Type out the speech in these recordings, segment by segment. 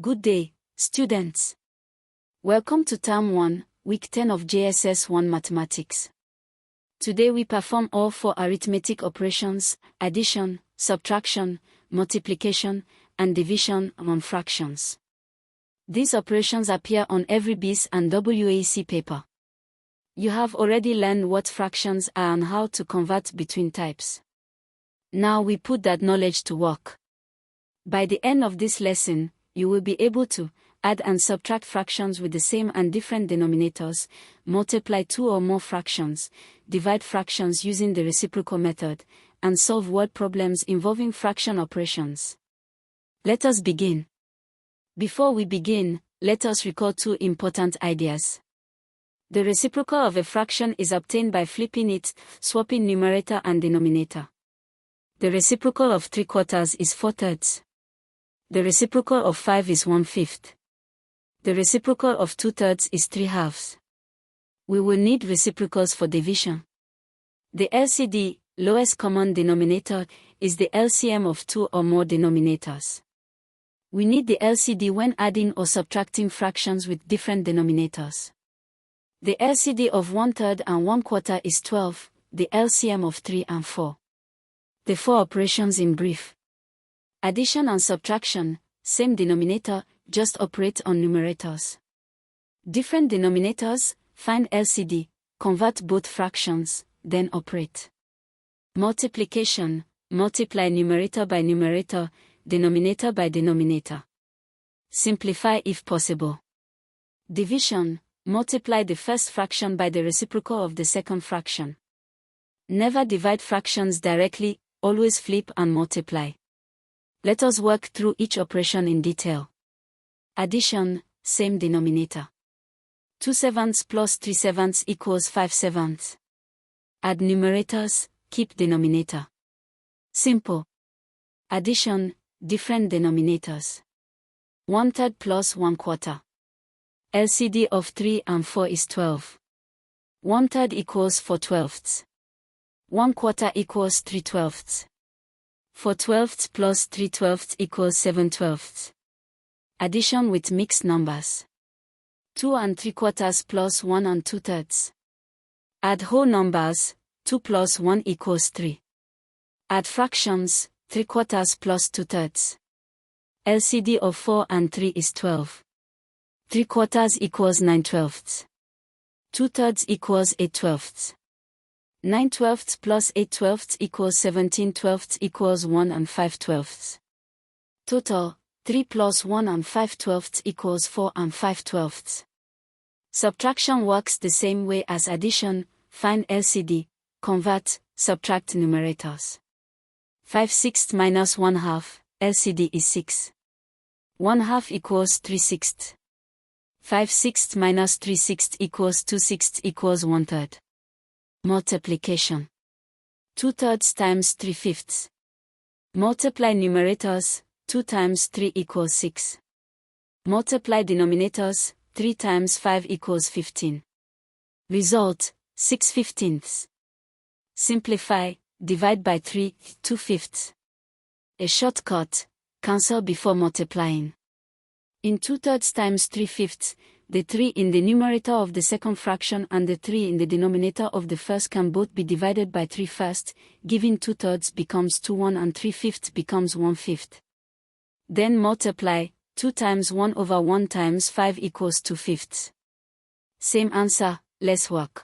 Good day, students. Welcome to Term 1, Week 10 of JSS 1 Mathematics. Today we perform all 4 arithmetic operations: addition, subtraction, multiplication, and division on fractions. These operations appear on every BECE and WAEC paper. You have already learned what fractions are and how to convert between types. Now we put that knowledge to work. By the end of this lesson, you will be able to add and subtract fractions with the same and different denominators, multiply 2 or more fractions, divide fractions using the reciprocal method, and solve word problems involving fraction operations. Let us begin. Before we begin, let us recall 2 important ideas. The reciprocal of a fraction is obtained by flipping it, swapping numerator and denominator. The reciprocal of 3/4 is 4/3. The reciprocal of 5 is 1/5. The reciprocal of 2/3 is 3/2. We will need reciprocals for division. The LCD, lowest common denominator, is the LCM of 2 or more denominators. We need the LCD when adding or subtracting fractions with different denominators. The LCD of 1/3 and 1/4 is 12, the LCM of 3 and 4. The 4 operations in brief. Addition and subtraction, same denominator, just operate on numerators. Different denominators, find LCD, convert both fractions, then operate. Multiplication, multiply numerator by numerator, denominator by denominator. Simplify if possible. Division, multiply the first fraction by the reciprocal of the second fraction. Never divide fractions directly, always flip and multiply. Let us work through each operation in detail. Addition, same denominator. 2/7 plus 3/7 equals 5/7. Add numerators, keep denominator. Simple. Addition, different denominators. 1/3 plus 1/4. LCD of 3 and 4 is 12. 1/3 equals 4/12. 1/4 equals 3/12. 4/12 plus 3/12 equals 7/12. Addition with mixed numbers. 2 and 3/4 plus 1 and 2/3. Add whole numbers, 2 plus 1 equals 3. Add fractions, 3/4 plus 2/3. LCD of 4 and 3 is 12. 3/4 equals 9/12. 2/3 equals 8/12. 9/12 plus 8/12 equals 17/12 equals 1 and 5/12. Total, 3 plus 1 and 5/12 equals 4 and 5/12. Subtraction works the same way as addition, find LCD, convert, subtract numerators. 5/6 minus 1/2, LCD is 6. 1/2 equals 3/6. 5/6 minus 3/6 equals 2/6 equals 1/3. Multiplication. 2/3 times 3/5. Multiply numerators, 2 times 3 equals 6. Multiply denominators, 3 times 5 equals 15. Result, 6/15. Simplify, divide by 3, 2/5. A shortcut, cancel before multiplying. In 2/3 times 3/5, the 3 in the numerator of the second fraction and the 3 in the denominator of the first can both be divided by 3 first, giving 2/3 becomes 2/1 and 3/5 becomes 1/5. Then multiply, 2 times 1 over 1 times 5 equals 2/5. Same answer, less work.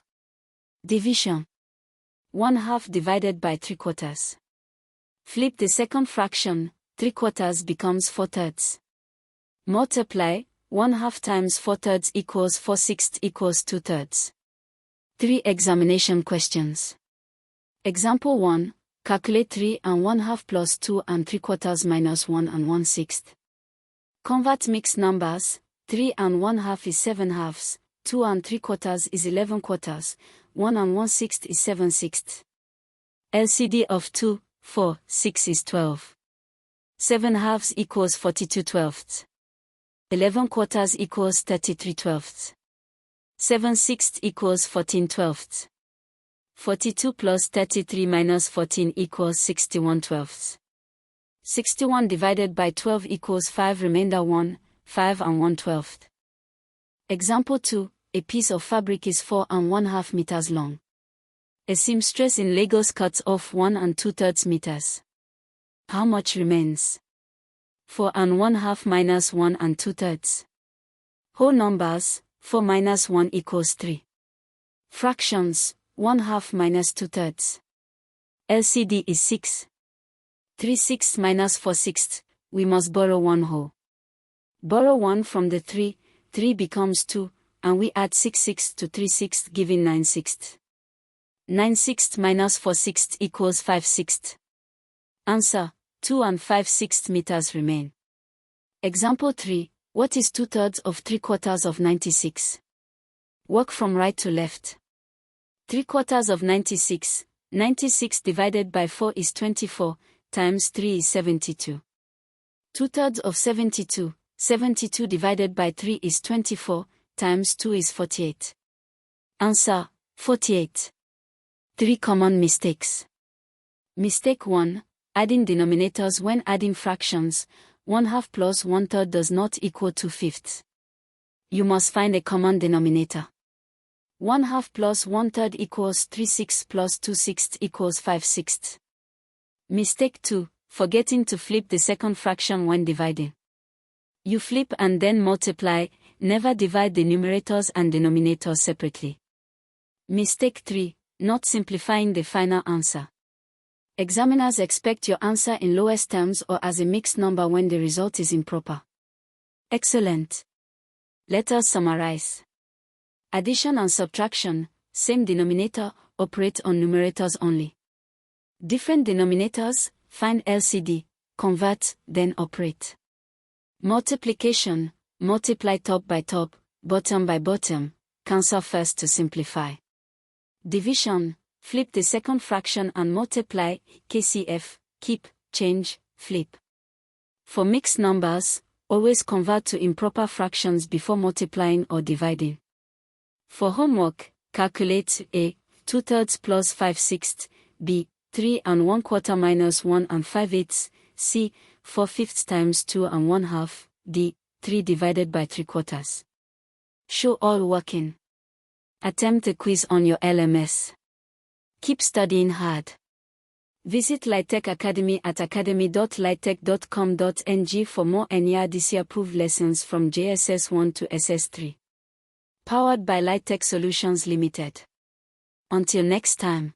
Division. 1/2 divided by 3/4. Flip the second fraction, 3/4 becomes 4/3. Multiply, 1/2 times 4/3 equals 4/6 equals 2/3. 3 examination questions. Example 1, calculate 3 and 1/2 plus 2 and 3/4 minus 1 and 1/6. Convert mixed numbers, 3 and 1/2 is 7/2, 2 and 3/4 is 11/4, 1 and 1/6 is 7/6. LCD of 2, 4, 6 is 12. 7/2 equals 42/12. 11/4 equals 33/12. 7/6 equals 14/12. 42 plus 33 minus 14 equals 61/12. 61 divided by 12 equals 5 remainder 1, 5 1/12. Example 2. A piece of fabric is 4 1/2 meters long. A seamstress in Lagos cuts off 1 2/3 meters. How much remains? 4 1/2 minus 1 2/3. Whole numbers, 4 minus 1 equals 3. Fractions, 1/2 minus 2/3. LCD is 6. 3/6 minus 4/6, we must borrow 1 whole. Borrow 1 from the 3, 3 becomes 2, and we add 6/6 to 3/6 giving 9/6. 9/6 minus 4/6 equals 5/6. Answer, 2 5/6 meters remain. Example 3, what is 2/3 of 3/4 of 96? Work from right to left. 3/4 of 96, 96 divided by 4 is 24, times 3 is 72. 2/3 of 72, 72 divided by 3 is 24, times 2 is 48. Answer, 48. 3 common mistakes. Mistake 1. Adding denominators when adding fractions, 1/2 plus 1/3 does not equal 2/5. You must find a common denominator. 1/2 plus 1/3 equals 3/6 plus 2/6 equals 5/6. Mistake 2. Forgetting to flip the second fraction when dividing. You flip and then multiply, never divide the numerators and denominators separately. Mistake 3. Not simplifying the final answer. Examiners expect your answer in lowest terms or as a mixed number when the result is improper. Excellent. Let us summarize. Addition and subtraction, same denominator, operate on numerators only. Different denominators, find LCD, convert, then operate. Multiplication, multiply top by top, bottom by bottom, cancel first to simplify. Division, flip the second fraction and multiply, KCF, keep, change, flip. For mixed numbers, always convert to improper fractions before multiplying or dividing. For homework, calculate A, 2/3 plus 5/6, B, 3 1/4 minus 1 5/8, C, 4/5 times 2 1/2, D, 3 divided by 3/4. Show all working. Attempt a quiz on your LMS. Keep studying hard. Visit LightTech Academy at academy.lightech.com.ng for more NERDC-approved lessons from JSS 1 to SS3. Powered by LightTech Solutions Limited. Until next time.